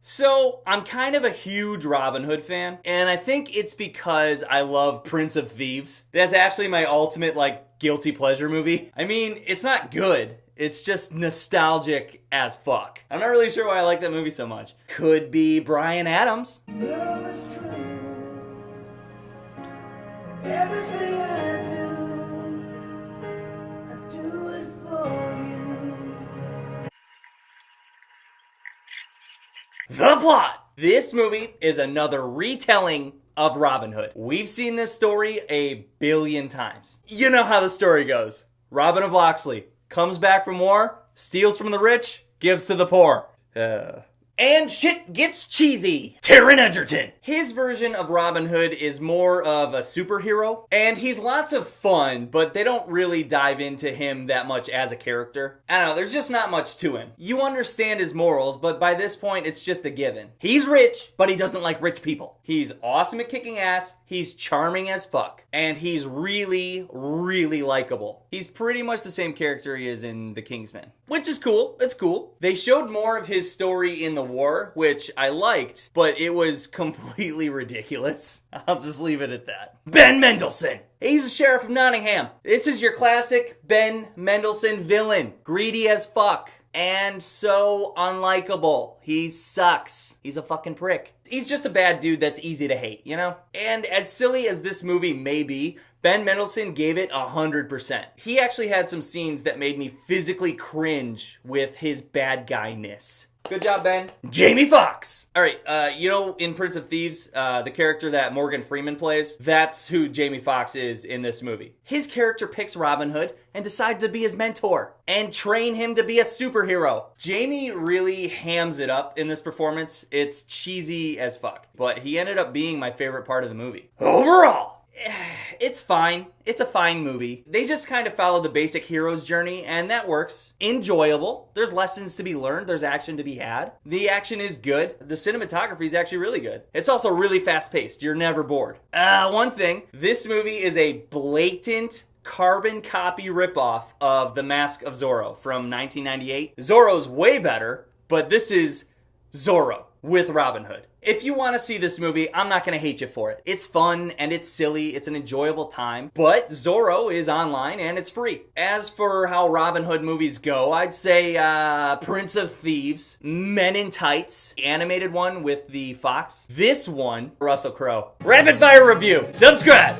So, I'm kind of a huge Robin Hood fan, and I think it's because I love Prince of Thieves. That's actually my ultimate, guilty pleasure movie. I mean, it's not good. It's just nostalgic as fuck. I'm not really sure why I like that movie so much. Could be Bryan Adams. Love is true. Everything I do it for you. The plot! This movie is another retelling of Robin Hood. We've seen this story a billion times. You know how the story goes. Robin of Locksley comes back from war, steals from the rich, gives to the poor. And shit gets cheesy. Taron Egerton. His version of Robin Hood is more of a superhero, and he's lots of fun, but they don't really dive into him that much as a character. I don't know, there's just not much to him. You understand his morals, but by this point, it's just a given. He's rich, but he doesn't like rich people. He's awesome at kicking ass, he's charming as fuck, and he's really, really likable. He's pretty much the same character he is in The Kingsman, which is cool. It's cool. They showed more of his story in the war, which I liked, but it was completely ridiculous. I'll just leave it at that. Ben Mendelsohn. He's the sheriff of Nottingham. This is your classic Ben Mendelsohn villain. Greedy as fuck. And so unlikable. He sucks. He's a fucking prick. He's just a bad dude that's easy to hate, you know? And as silly as this movie may be, Ben Mendelsohn gave it 100%. He actually had some scenes that made me physically cringe with his bad guy-ness. Good job, Ben. Jamie Foxx. All right, in Prince of Thieves, the character that Morgan Freeman plays, that's who Jamie Foxx is in this movie. His character picks Robin Hood and decides to be his mentor and train him to be a superhero. Jamie really hams it up in this performance. It's cheesy as fuck, but he ended up being my favorite part of the movie. Overall, it's fine. It's a fine movie. They just kind of follow the basic hero's journey, and that works. Enjoyable. There's lessons to be learned. There's action to be had. The action is good. The cinematography is actually really good. It's also really fast-paced. You're never bored. One thing. This movie is a blatant carbon copy ripoff of The Mask of Zorro from 1998. Zorro's way better, but this is Zorro with Robin Hood. If you want to see this movie, I'm not going to hate you for it. It's fun and it's silly. It's an enjoyable time. But Zorro is online and it's free. As for how Robin Hood movies go, I'd say Prince of Thieves, Men in Tights, the animated one with the fox. This one, Russell Crowe. Rapid fire review. Subscribe.